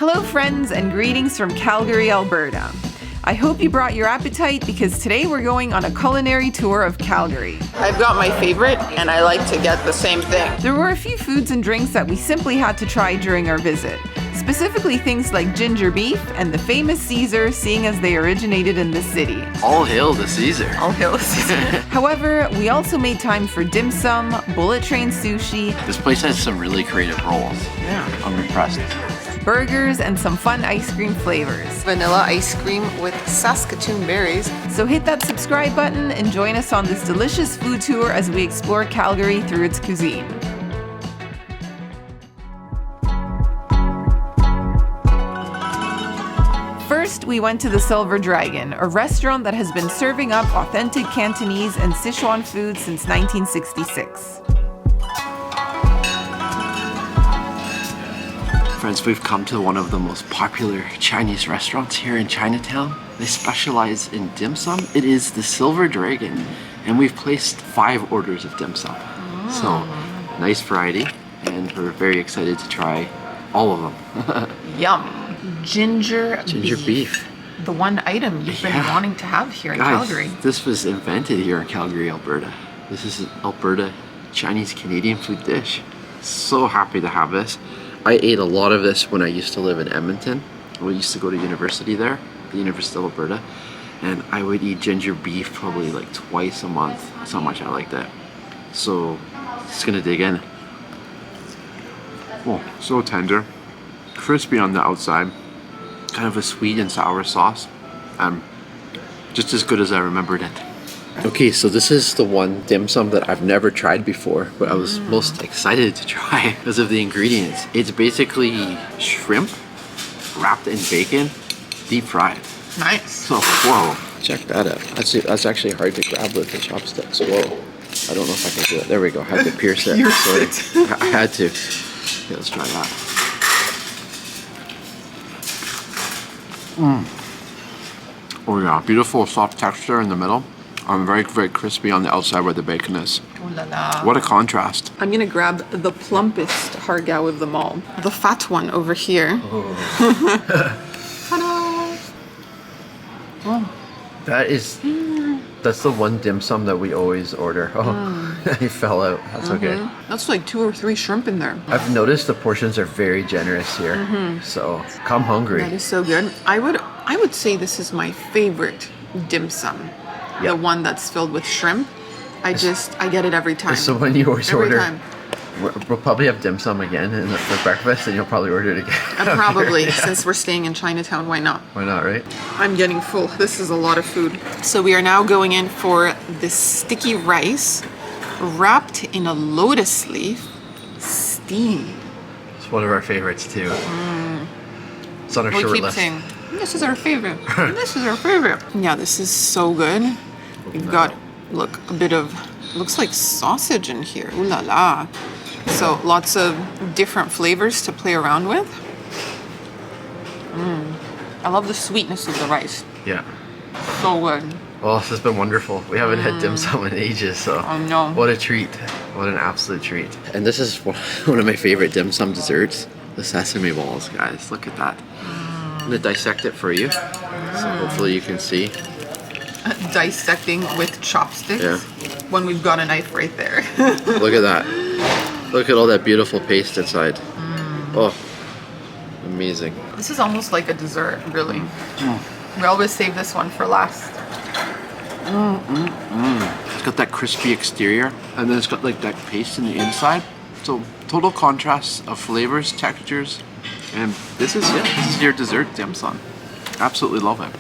Hello friends and greetings from Calgary, Alberta. I hope you brought your appetite because today we're going on a culinary tour of Calgary. I've got my favorite and I like to get the same thing. There were a few foods and drinks that we simply had to try during our visit. Specifically things like ginger beef and the famous Caesar, seeing as they originated in this city. All hail the Caesar. All hail the Caesar. However, we also made time for dim sum, bullet train sushi. This place has some really creative rolls. Yeah. I'm impressed. Burgers, and some fun ice cream flavors. Vanilla ice cream with Saskatoon berries. So hit that subscribe button and join us on this delicious food tour as we explore Calgary through its cuisine. First, we went to the Silver Dragon, a restaurant that has been serving up authentic Cantonese and Sichuan food since 1966. Friends, we've come to one of the most popular Chinese restaurants here in Chinatown. They specialize in dim sum. It is the Silver Dragon, and we've placed 5 orders of dim sum. So, nice variety, and we're very excited to try all of them. Yum. Ginger beef. The one item you've been wanting to have here in Calgary. This was invented here in Calgary, Alberta. This is an Alberta Chinese Canadian food dish. So happy to have this. I ate a lot of this when I used to live in Edmonton. We used to go to university there, the University of Alberta, and I would eat ginger beef probably like twice a month. That's how much I liked it. So, just gonna dig in. Oh, so tender, crispy on the outside, kind of a sweet and sour sauce. Just as good as I remembered it. Okay, so this is the one dim sum that I've never tried before, but I was most excited to try because of the ingredients. It's basically shrimp wrapped in bacon, deep fried. Nice. So, whoa, check that out. That's actually hard to grab with the chopsticks. Whoa, I don't know if I can do it. There we go, I had to pierce it. Sorry, I had to. Okay, let's try that. Oh yeah, beautiful soft texture in the middle. Very, very crispy on the outside where the bacon is. Ooh la la. What a contrast. I'm gonna grab the plumpest hargao of them all. The fat one over here. Ta-da! That's the one dim sum that we always order. Oh, he fell out. That's okay. That's like 2 or 3 shrimp in there. I've noticed the portions are very generous here. So come hungry. That is so good. I would say this is my favorite dim sum. The one that's filled with shrimp. I get it every time. So when you always every order, time. we'll probably have dim sum again for breakfast, and you'll probably order it again. Probably, since we're staying in Chinatown, why not? Why not, right? I'm getting full. This is a lot of food. So we are now going in for this sticky rice wrapped in a lotus leaf, steamed. It's one of our favorites too. It's on our short We keep list. saying, this is our favorite. This is our favorite. Yeah, this is so good. We've got, look, a bit of, looks like sausage in here. Ooh la la. So lots of different flavors to play around with. I love the sweetness of the rice. Yeah. So good. Well, this has been wonderful. We haven't had dim sum in ages, so I know. what a treat. What an absolute treat. And this is one of my favorite dim sum desserts, the sesame balls, guys. Look at that. I'm gonna dissect it for you, so hopefully you can see. Dissecting with chopsticks Yeah. when we've got a knife right there. Look at that. Look at all that beautiful paste inside. Oh, amazing. This is almost like a dessert, really. We always save this one for last. It's got that crispy exterior, and then it's got like that paste in the inside. So total contrast of flavors, textures, and this is your dessert dim sum. Absolutely love it.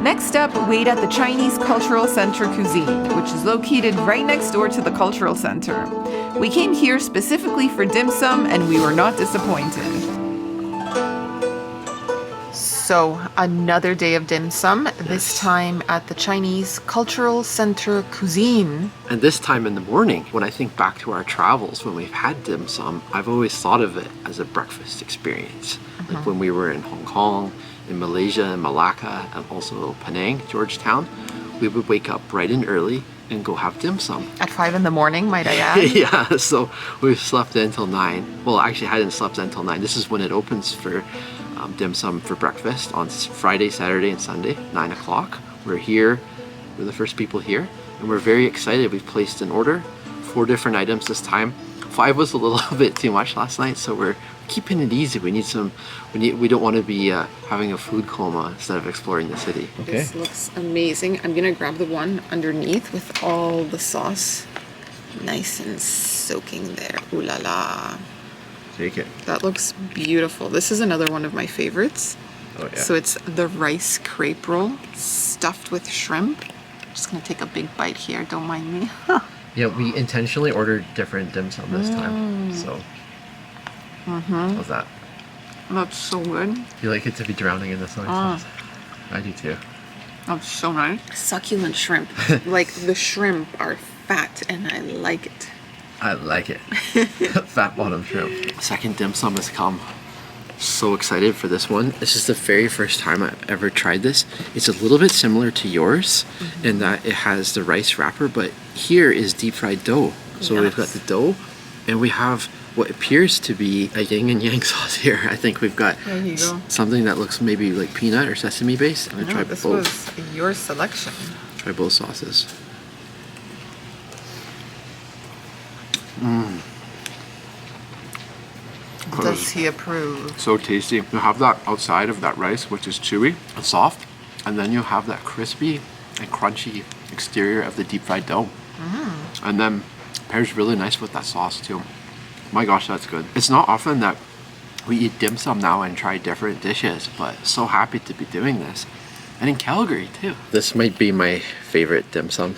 Next up, wait at the Chinese Cultural Center Cuisine, which is located right next door to the Cultural Center. We came here specifically for dim sum, and we were not disappointed. So, another day of dim sum, this time at the Chinese Cultural Center Cuisine. And this time in the morning, when I think back to our travels, when we've had dim sum, I've always thought of it as a breakfast experience. Like when we were in Hong Kong, in Malaysia and Malacca, and also Penang, Georgetown, we would wake up bright and early and go have dim sum. At 5 in the morning, might I add? Yeah, so we slept in until 9. Well, actually, I hadn't slept until 9. This is when it opens for dim sum for breakfast on Friday, Saturday, and Sunday, 9 o'clock. We're here. We're the first people here, and we're very excited. We've placed an order, 4 different items this time. 5 was a little bit too much last night, so we're keeping it easy. We need some. We don't want to be having a food coma instead of exploring the city. Okay. This looks amazing. I'm gonna grab the one underneath with all the sauce, nice and soaking there. Ooh la la. Take it. That looks beautiful. This is another one of my favorites. Oh yeah. So it's the rice crepe roll stuffed with shrimp. Just gonna take a big bite here. Don't mind me. Yeah, we intentionally ordered different dim sum this time. So. How's that? That's so good. You like it to be drowning in the soy sauce? I do too. That's so nice. Succulent shrimp. Like the shrimp are fat and I like it. I like it. Fat bottom shrimp. Second dim sum has come. So excited for this one. This is the very first time I've ever tried this. It's a little bit similar to yours in that it has the rice wrapper, but here is deep fried dough. So we've got the dough and we have what appears to be a yin and yang sauce here. I think we've got There you go. something that looks maybe like peanut or sesame based. I'm gonna try This both. was your selection. Try both sauces. Does he approve? So tasty. You have that outside of that rice, which is chewy and soft, and then you have that crispy and crunchy exterior of the deep fried dough. And then pairs really nice with that sauce too. My gosh, that's good. It's not often that we eat dim sum now and try different dishes, but so happy to be doing this. And in Calgary too. This might be my favorite dim sum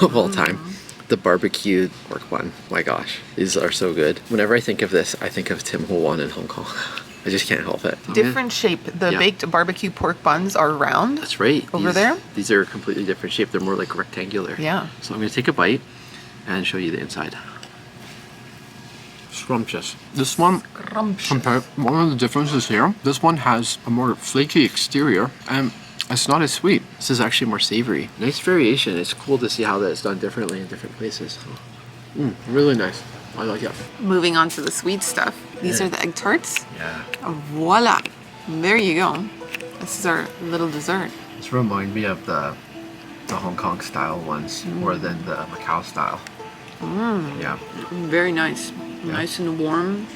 of all time. The barbecued pork bun. My gosh, these are so good. Whenever I think of this, I think of Tim Ho Wan in Hong Kong. I just can't help it. Different shape. The Yeah. baked barbecue pork buns are round. That's right. Over there? These are a completely different shape. They're more like rectangular. Yeah. So I'm gonna take a bite and show you the inside. Scrumptious. This one, one of the differences here, this one has a more flaky exterior and it's not as sweet. This is actually more savory. Nice variation. It's cool to see how that's done differently in different places. Really nice. I like it. Moving on to the sweet stuff. These are the egg tarts. Yeah. Voila. There you go. This is our little dessert. This remind me of the Hong Kong style ones more than the Macau style. Yeah. Very nice. Nice and warm.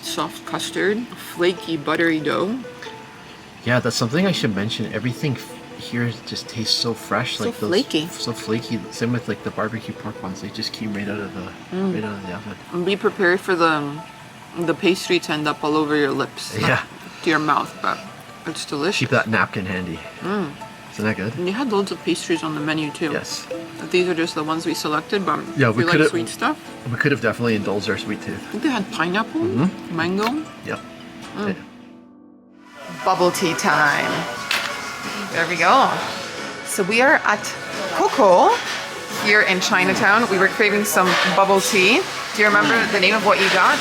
Soft custard. Flaky buttery dough. Yeah, that's something I should mention. Everything here just tastes so fresh, So like those, flaky. so flaky. Same with like the barbecue pork ones; they just came right out of the oven. And be prepared for the pastry to end up all over your lips. Yeah. To your mouth, but it's delicious. Keep that napkin handy. Isn't that good? And you had loads of pastries on the menu too. Yes. These are just the ones we selected, but Yeah, if we you like could've- sweet stuff, We could have definitely indulged our sweet tooth. I think they had pineapple, mango. Yep. Bubble tea time. There we go. So we are at CoCo here in Chinatown. We were craving some bubble tea. Do you remember the name of what you got?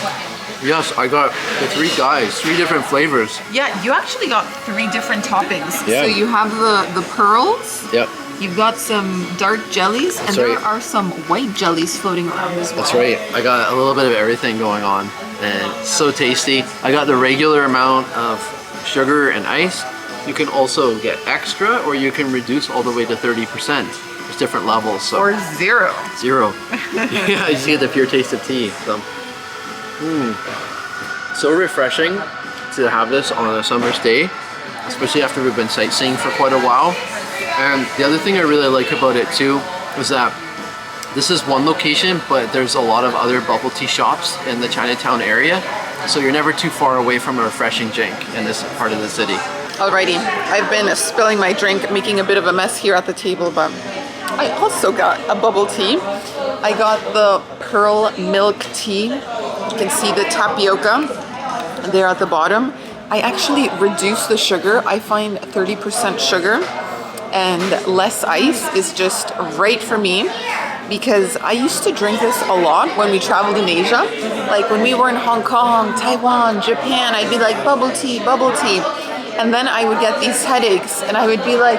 Yes, I got the 3 guys, 3 different flavors. Yeah, you actually got 3 different toppings. Yeah. So you have the pearls, Yep. you've got some dark jellies, and there right. are some white jellies floating around as well. That's right. I got a little bit of everything going on, and it's so tasty. I got the regular amount of sugar and ice. You can also get extra, or you can reduce all the way to 30%. There's different levels. So. Or 0. 0. Yeah, you just get the pure taste of tea. So refreshing to have this on a summer's day, especially after we've been sightseeing for quite a while. And the other thing I really like about it too is that this is one location, but there's a lot of other bubble tea shops in the Chinatown area. So you're never too far away from a refreshing drink in this part of the city. Alrighty, I've been spilling my drink, making a bit of a mess here at the table, but I also got a bubble tea. I got the pearl milk tea. You can see the tapioca there at the bottom. I actually reduced the sugar. I find 30% sugar and less ice is just right for me, because I used to drink this a lot when we traveled in Asia. Like when we were in Hong Kong, Taiwan, Japan, I'd be like bubble tea, bubble tea. And then I would get these headaches and I would be like,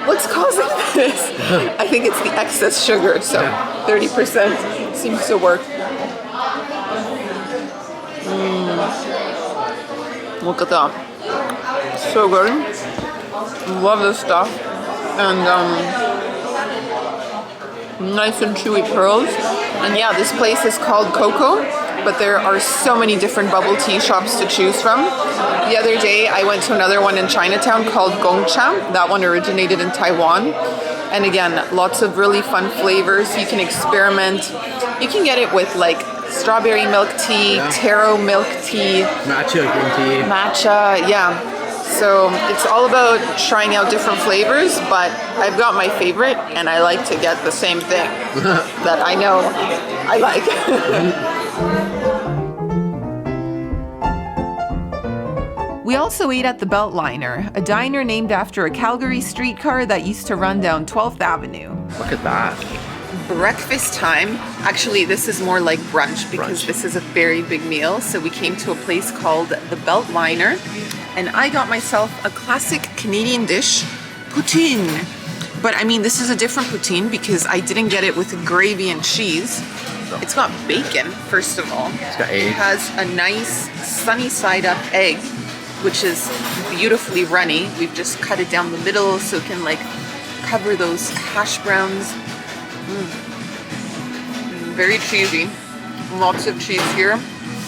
What's causing this? I think it's the excess sugar, so 30% seems to work. Look at that. So good. Love this stuff. And nice and chewy pearls. And yeah, this place is called CoCo, but there are so many different bubble tea shops to choose from. The other day I went to another one in Chinatown called Gongcha. That one originated in Taiwan. And again, lots of really fun flavors. You can experiment. You can get it with like strawberry milk tea, taro milk tea, Matcha green tea. matcha, yeah. So it's all about trying out different flavors, but I've got my favorite and I like to get the same thing that I know I like. We also ate at the Beltliner, a diner named after a Calgary streetcar that used to run down 12th Avenue. Look at that. Breakfast time. Actually, this is more like brunch because this is a very big meal. So we came to a place called the Beltliner and I got myself a classic Canadian dish, poutine. But I mean, this is a different poutine because I didn't get it with gravy and cheese. It's got bacon, first of all. It's got eggs. It has a nice sunny side up egg, which is beautifully runny. We've just cut it down the middle so it can like cover those hash browns. Very cheesy. Lots of cheese here.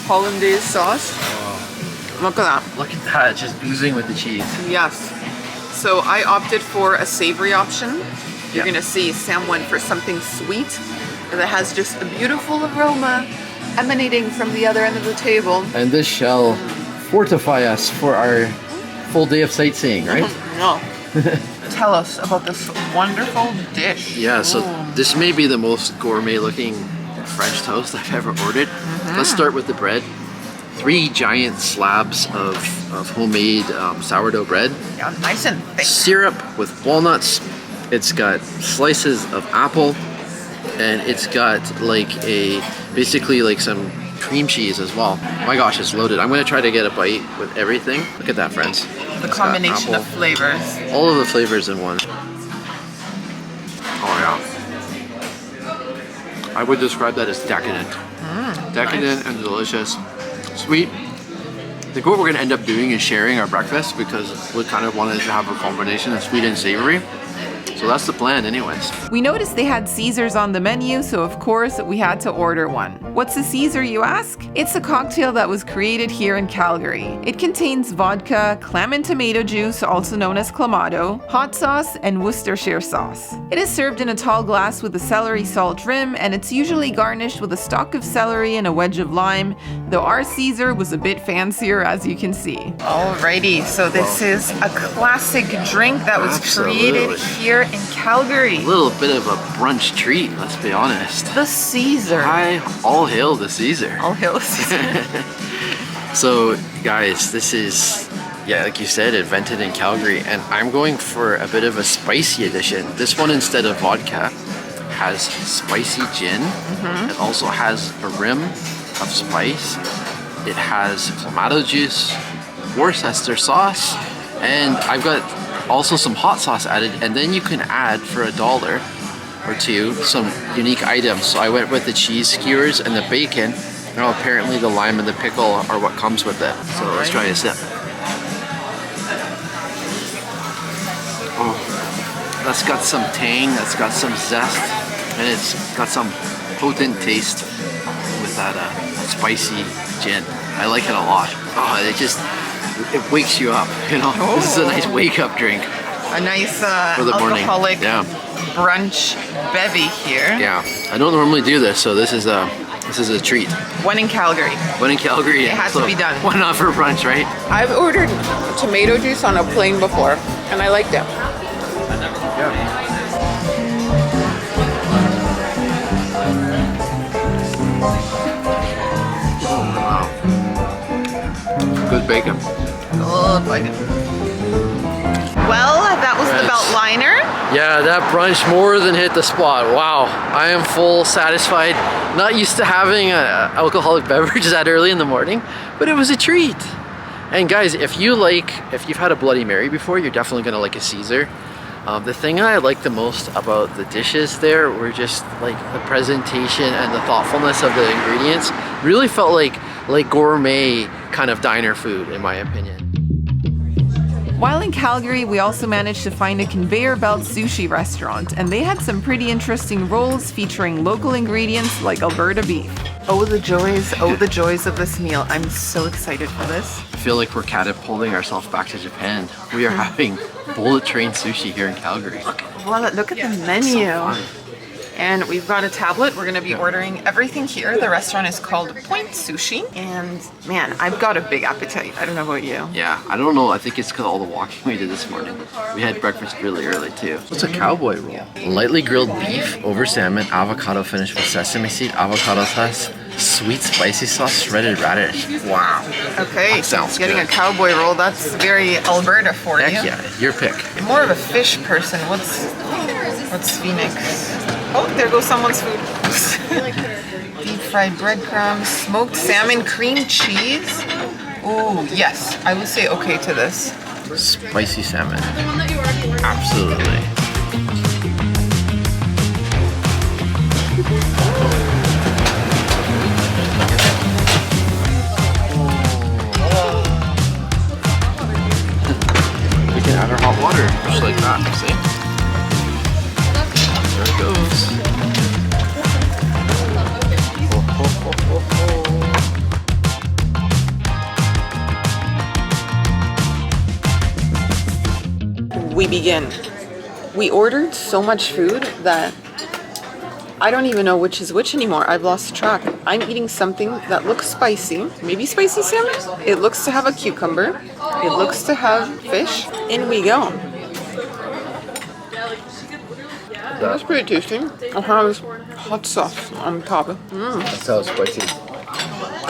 Hollandaise sauce. Look at that. Look at that, it's just oozing with the cheese. Yes. So I opted for a savory option. You're gonna see Sam went for something sweet that has just a beautiful aroma emanating from the other end of the table. And this shall fortify us for our full day of sightseeing, right? No. Tell us about this wonderful dish. Yeah, so this may be the most gourmet looking French toast I've ever ordered. Let's start with the bread. 3 giant slabs of homemade sourdough bread. Yeah, nice and thick. Syrup with walnuts. It's got slices of apple. And it's got like basically like some cream cheese as well. My gosh, it's loaded. I'm gonna try to get a bite with everything. Look at that, friends. The combination of flavors. All of the flavors in one. Oh yeah. I would describe that as decadent. Decadent and delicious. Sweet. I think what we're gonna end up doing is sharing our breakfast because we kind of wanted to have a combination of sweet and savory. So that's the plan anyways. We noticed they had Caesars on the menu, so of course we had to order one. What's a Caesar, you ask? It's a cocktail that was created here in Calgary. It contains vodka, clam and tomato juice, also known as clamato, hot sauce, and Worcestershire sauce. It is served in a tall glass with a celery salt rim, and it's usually garnished with a stalk of celery and a wedge of lime, though our Caesar was a bit fancier, as you can see. Alrighty, so this is a classic drink that was created here in Calgary. A little bit of a brunch treat, let's be honest. The Caesar. All hail the Caesar. All hail the Caesar. So guys, this is, yeah, like you said, invented in Calgary, and I'm going for a bit of a spicy edition. This one, instead of vodka, has spicy gin. It also has a rim of spice. It has clamato juice, Worcester sauce, and I've got also some hot sauce added, and then you can add for $1 or $2 some unique items. So I went with the cheese skewers and the bacon. Now apparently the lime and the pickle are what comes with it. So let's try a sip. Oh, that's got some tang, that's got some zest, and it's got some potent taste with that spicy gin. I like it a lot. Oh, it wakes you up, you know. This is a nice wake-up drink. A nice for the morning. alcoholic Yeah. brunch bevy here. Yeah, I don't normally do this, so this is a treat. One in Calgary. One in Calgary. It has to be done. Why not for brunch, right? I've ordered tomato juice on a plane before, and I liked it. Yeah. Wow. Good bacon. Oh, bacon. Well, that was the Beltliner. Yeah, that brunch more than hit the spot. Wow, I am full, satisfied. Not used to having alcoholic beverages that early in the morning, but it was a treat. And guys, if you've had a Bloody Mary before, you're definitely gonna like a Caesar. The thing I liked the most about the dishes there were just like the presentation and the thoughtfulness of the ingredients. Really felt like gourmet kind of diner food, in my opinion. While in Calgary, we also managed to find a conveyor belt sushi restaurant, and they had some pretty interesting rolls featuring local ingredients like Alberta beef. Oh, the joys of this meal. I'm so excited for this. I feel like we're catapulting ourselves back to Japan. We are having bullet train sushi here in Calgary. Look at the menu. And we've got a tablet. We're gonna be ordering everything here. The restaurant is called Point Sushi. And man, I've got a big appetite. I don't know about you. Yeah, I don't know. I think it's because all the walking we did this morning. We had breakfast really early too. What's a cowboy roll? Lightly grilled beef over salmon, avocado finished with sesame seed, avocado sauce, sweet spicy sauce, shredded radish. Wow. Okay, That sounds getting good. a cowboy roll. That's very Alberta for Heck you. yeah, your pick. More of a fish person. What's Phoenix? Oh, there goes someone's food. Deep fried breadcrumbs, smoked salmon, cream cheese. Oh, yes. I would say okay to this. Spicy salmon. Absolutely. We can add our hot water, just like that, see? There it goes. We begin. We ordered so much food that I don't even know which is which anymore. I've lost track. I'm eating something that looks spicy. Maybe spicy salmon? It looks to have a cucumber. It looks to have fish. In we go. That's pretty tasty. It has hot sauce on top. That's how it's spicy.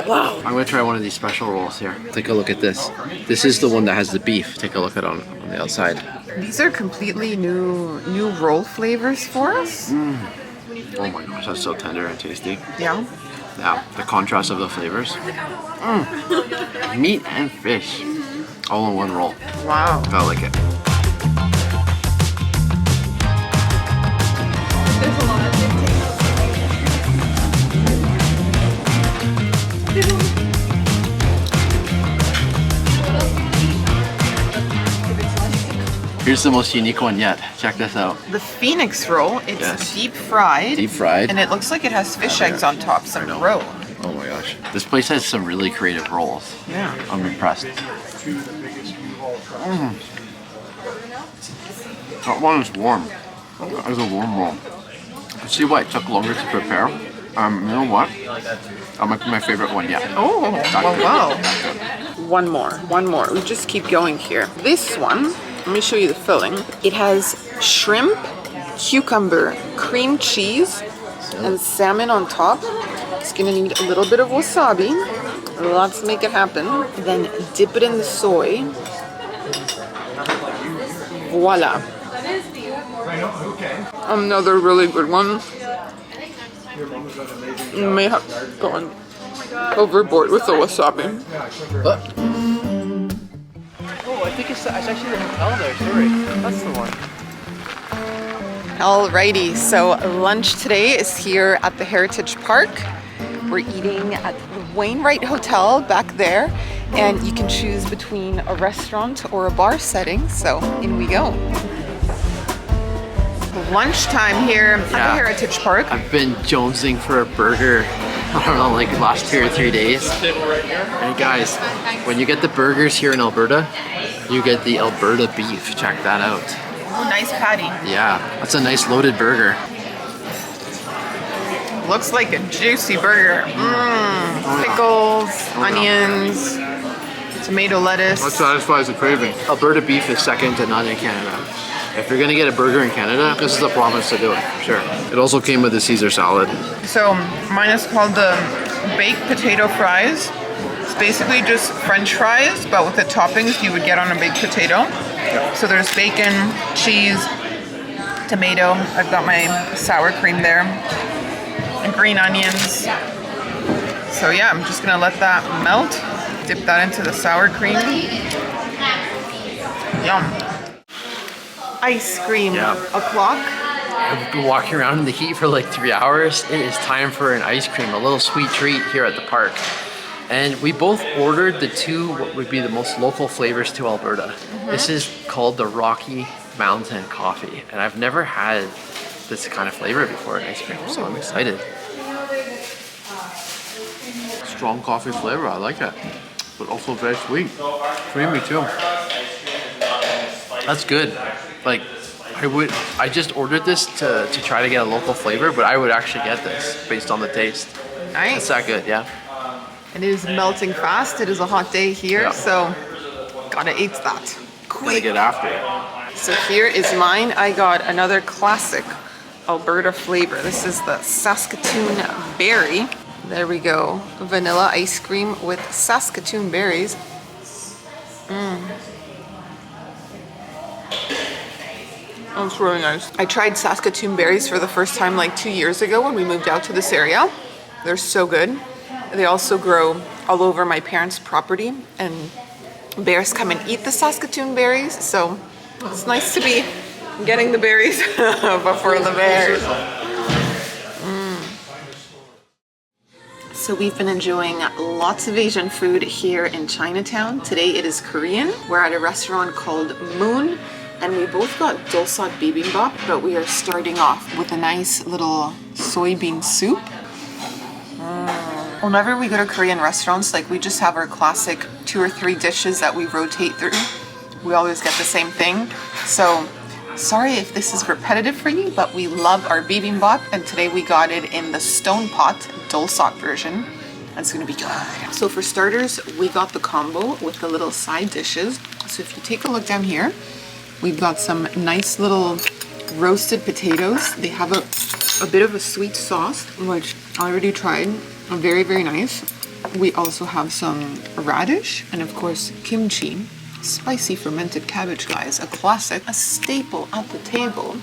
Wow. I'm gonna try one of these special rolls here. Take a look at this. This is the one that has the beef. Take a look at it on the outside. These are completely new roll flavors for us. Oh my gosh, that's so tender and tasty. Yeah. Yeah, the contrast of the flavors. Meat and fish, all in one roll. Wow. I like it. Here's the most unique one yet. Check this out. The Phoenix roll, it's Yes. deep fried. Deep fried. And it looks like it has fish eggs on top, some roe. Oh my gosh. This place has some really creative rolls. Yeah. I'm impressed. That one is warm. That is a warm roll. You see why it took longer to prepare? You know what? That might be my favorite one yet. Oh, wow. One more. We just keep going here. This one, let me show you the filling. It has shrimp, cucumber, cream cheese, and salmon on top. It's gonna need a little bit of wasabi. Let's make it happen. Then dip it in the soy. Voila. Another really good one. You may have gone overboard with the wasabi. Oh, I think it's actually the hotel there. Sorry, that's the one. Alrighty, so lunch today is here at the Heritage Park. We're eating at the Wainwright Hotel back there, and you can choose between a restaurant or a bar setting, so in we go. Lunchtime here at the Yeah. Heritage Park. I've been jonesing for a burger, I don't know, like the last 2 or 3 days. And guys, when you get the burgers here in Alberta, you get the Alberta beef. Check that out. Oh, nice patty. Yeah, that's a nice loaded burger. Looks like a juicy burger. Pickles, onions, tomato lettuce. satisfies the craving. Alberta beef is second to none in Canada. If you're gonna get a burger in Canada, this is the province to do it, for sure. It also came with a Caesar salad. So mine is called the baked potato fries. It's basically just French fries, but with the toppings you would get on a baked potato. So there's bacon, cheese, tomato. I've got my sour cream there, and green onions. So yeah, I'm just gonna let that melt. Dip that into the sour cream. Yum. ice cream Yeah. o'clock. I've been walking around in the heat for like 3 hours. It is time for an ice cream, a little sweet treat here at the park. And we both ordered the two, what would be the most local flavors to Alberta. This is called the Rocky Mountain Coffee. And I've never had this kind of flavor before in ice cream, so I'm excited. Strong coffee flavor, I like that. But also very sweet. Creamy too. That's good. Like, I just ordered this to try to get a local flavor, but I would actually get this based on the taste. Nice. It's that good, yeah. It is melting fast. It is a hot day here, Yeah. so gotta eat that. Gotta Quick. get after it. So here is mine. I got another classic Alberta flavor. This is the Saskatoon berry. There we go. Vanilla ice cream with Saskatoon berries. That's really nice. I tried Saskatoon berries for the first time like 2 years ago when we moved out to this area. They're so good. They also grow all over my parents' property, and bears come and eat the Saskatoon berries, so it's nice to be getting the berries before the bears. So we've been enjoying lots of Asian food here in Chinatown. Today it is Korean. We're at a restaurant called Moon, and we both got dolsot bibimbap, but we are starting off with a nice little soybean soup. Whenever we go to Korean restaurants, like, we just have our classic 2 or 3 dishes that we rotate through. We always get the same thing. So sorry if this is repetitive for you, but we love our bibimbap, and today we got it in the stone pot dolsot version. It's gonna be good. So for starters, we got the combo with the little side dishes. So if you take a look down here, we've got some nice little roasted potatoes. They have a bit of a sweet sauce, which I already tried. Very, very nice. We also have some radish and of course kimchi. Spicy fermented cabbage, guys. A classic, a staple at the table.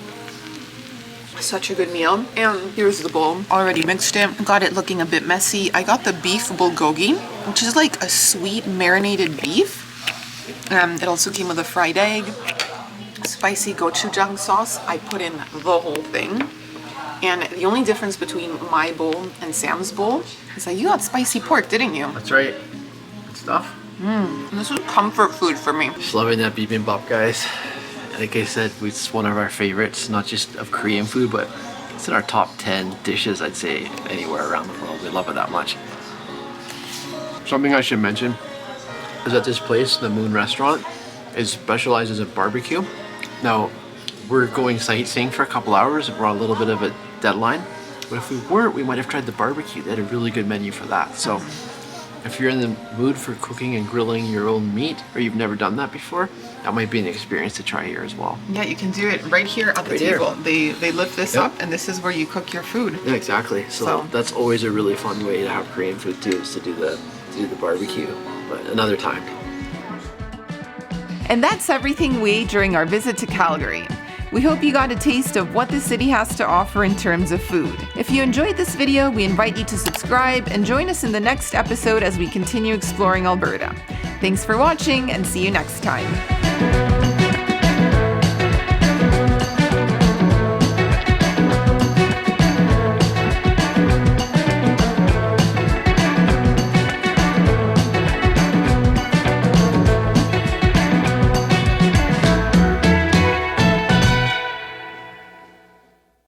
Such a good meal. And here's the bowl. Already mixed it. Got it looking a bit messy. I got the beef bulgogi, which is like a sweet marinated beef. It also came with a fried egg, spicy gochujang sauce. I put in the whole thing. And the only difference between my bowl and Sam's bowl is that you got spicy pork, didn't you? That's right. Good stuff. And this is comfort food for me. Just loving that bibimbap, guys. Like I said, it's one of our favorites, not just of Korean food, but it's in our top 10 dishes, I'd say, anywhere around the world. We love it that much. Something I should mention is that this place, the Moon Restaurant, specializes in barbecue. Now, we're going sightseeing for a couple hours. We're on a little bit of a deadline. But if we weren't, we might have tried the barbecue. They had a really good menu for that. So if you're in the mood for cooking and grilling your own meat, or you've never done that before, that might be an experience to try here as well. Yeah, you can do it right here at the Right here. table. They lift this up, and this is where you cook your food. Yeah, exactly. So that's always a really fun way to have Korean food too, is to do the barbecue. But another time. And that's everything we ate during our visit to Calgary. We hope you got a taste of what the city has to offer in terms of food. If you enjoyed this video, we invite you to subscribe and join us in the next episode as we continue exploring Alberta. Thanks for watching, and see you next time.